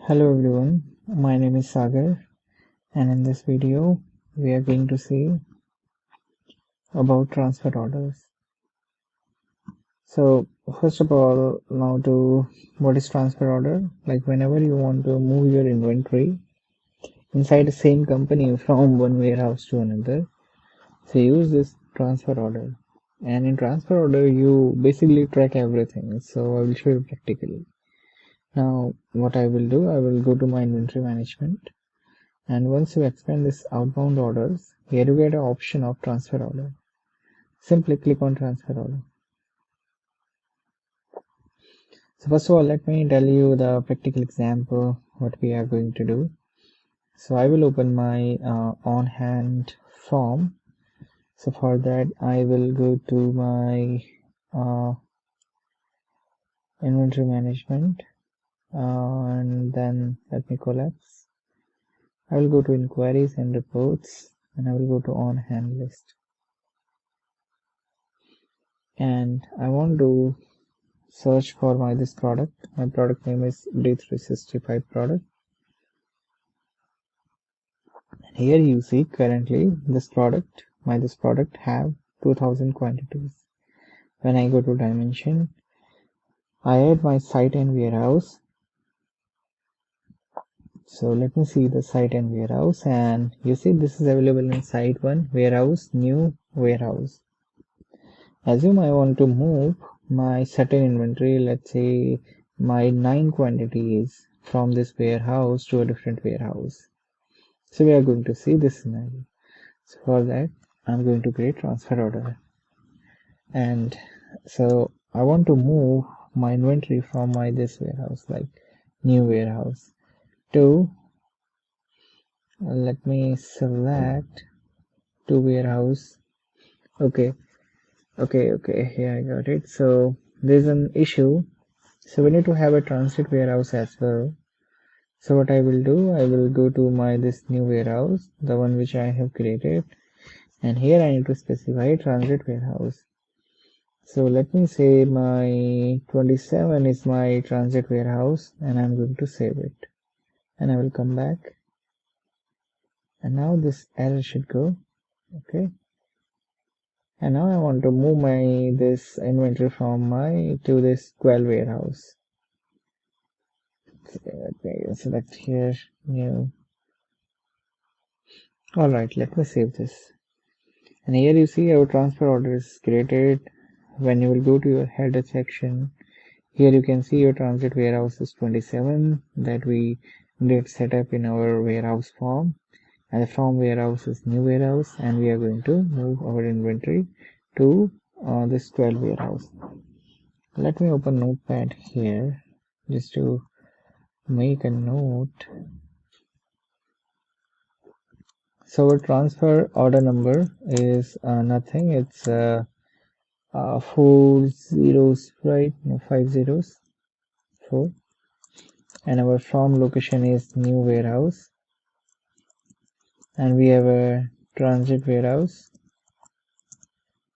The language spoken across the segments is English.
Hello everyone, my name is Sagar, and in this video we are going to see about transfer orders. So first of all, now to what is transfer order? Like whenever you want to move your inventory inside the same company from one warehouse to another, so use this transfer order. And in transfer order you basically track everything, so I will show you practically. Now what I will do, I will go to my inventory management. And once you expand this outbound orders, here you get an option of transfer order. Simply click on transfer order. So first of all, let me tell you the practical example what we are going to do. So I will open my on-hand form. So for that, I will go to my inventory management and then let me collapse. I will go to inquiries and reports and I will go to on-hand list. And I want to search for this product. My product name is D365 product. And here you see currently this product have 2000 quantities. When I go to dimension, I add my site and warehouse. So let me see the site and warehouse, and you see this is available in site 1, warehouse, new warehouse. Assume I want to move my certain inventory, let's say my 9 quantities from this warehouse to a different warehouse. So we are going to see this scenario. So for that, I'm going to create transfer order. And so I want to move my inventory from this warehouse, like new warehouse, to let me select to warehouse. Okay, here I got it. So there's an issue. So we need to have a transit warehouse as well. So what I will do, I will go to this new warehouse, the one which I have created, and here I need to specify transit warehouse. So let me say my 27 is my transit warehouse, and I'm going to save it, and I will come back, and now this error should go. Okay, and now I want to move this inventory from to this 12 warehouse. Okay, select here new. All right, let me save this. And here you see our transfer order is created. When you will go to your header section, here you can see your transit warehouse is 27 that we did set up in our warehouse form, and from warehouse is new warehouse, and we are going to move our inventory to this 12 warehouse. Let me open notepad here just to make a note. So our transfer order number is nothing, it's 4 zeros, right? No, 5 zeros, 4. And our from location is new warehouse, and we have a transit warehouse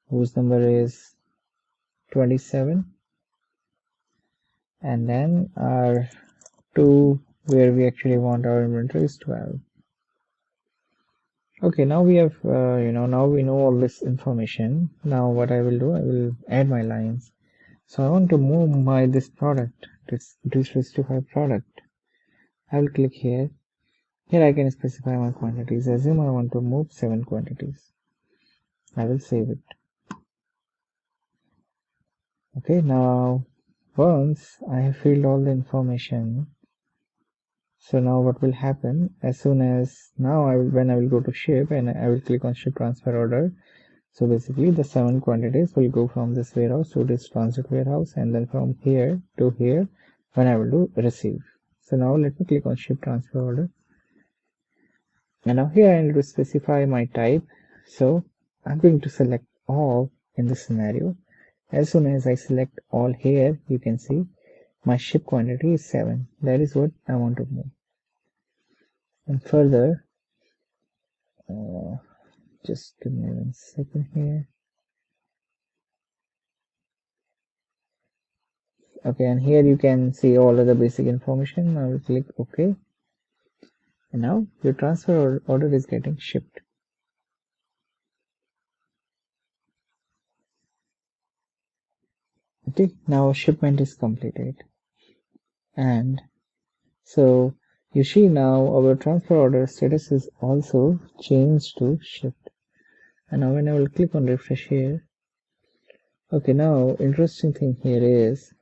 whose number is 27, and then our 2 where we actually want our inventory is 12. Okay, now we have now we know all this information. Now what I will do, I will add my lines. So I want to move this product, this D365 product. I will click here. Here I can specify my quantities. Assume I want to move 7 quantities. I will save it. Okay, now once I have filled all the information, so now what will happen, as soon as when I will go to ship and I will click on ship transfer order, so basically the 7 quantities will go from this warehouse to this transit warehouse, and then from here to here when I will do receive. So now let me click on ship transfer order, and now here I need to specify my type. So I'm going to select all in this scenario. As soon as I select all here, you can see my ship quantity is 7. That is what I want to move. And further, just give me 1 second here. Okay, and here you can see all of the basic information. I will click OK, and now your transfer order is getting shipped. Okay, now shipment is completed, and so you see now our transfer order status is also changed to shipped. And now when I will click on refresh here, okay, now interesting thing here is,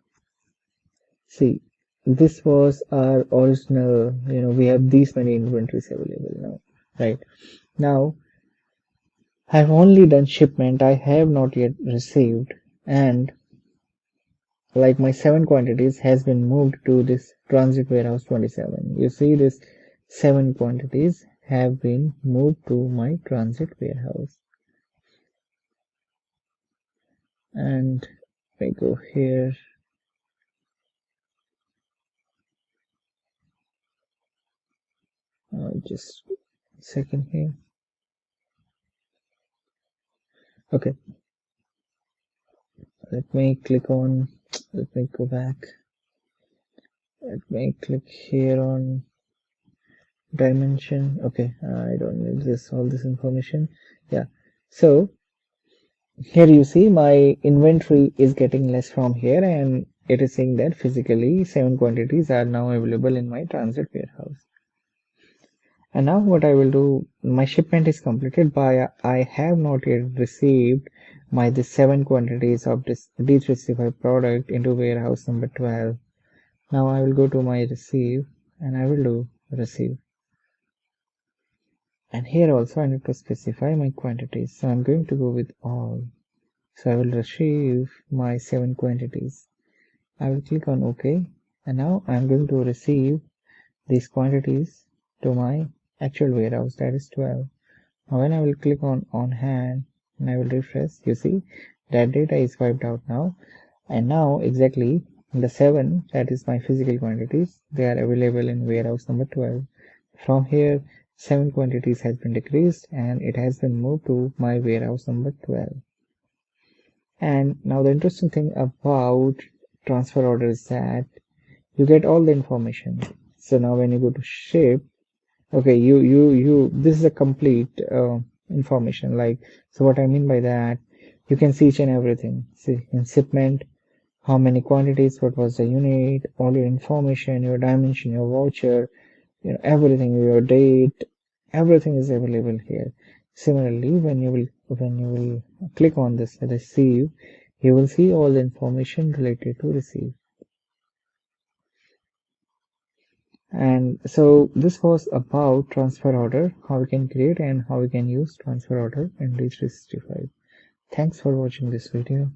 see, this was our original, we have these many inventories available now, right? Now I've only done shipment, I have not yet received, and like my 7 quantities has been moved to this transit warehouse 27. You see this 7 quantities have been moved to my transit warehouse. And I go here, just a second here. Okay, let me go back. Let me click here on dimension. Okay, I don't need all this information. Yeah, so here you see my inventory is getting less from here, and it is saying that physically 7 quantities are now available in my transit warehouse. And now what I will do, my shipment is completed, but I have not yet received this 7 quantities of this D365 product into warehouse number 12. Now I will go to my receive, and I will do receive. And here also I need to specify my quantities. So I'm going to go with all. So I will receive my 7 quantities. I will click on OK, and now I'm going to receive these quantities to my actual warehouse, that is 12. Now when I will click on hand and I will refresh, you see that data is wiped out now, and now exactly the 7, that is my physical quantities, they are available in warehouse number 12. From here 7 quantities has been decreased and it has been moved to my warehouse number 12. And now the interesting thing about transfer order is that you get all the information. So now when you go to ship, okay, this is a complete information. Like, so what I mean by that, you can see each and everything. See in shipment, how many quantities, what was the unit, all your information, your dimension, your voucher, everything, your date, everything is available here. Similarly, when you will click on this receive, you will see all the information related to receive. And so this was about transfer order, how we can create and how we can use transfer order in D365. Thanks for watching this video.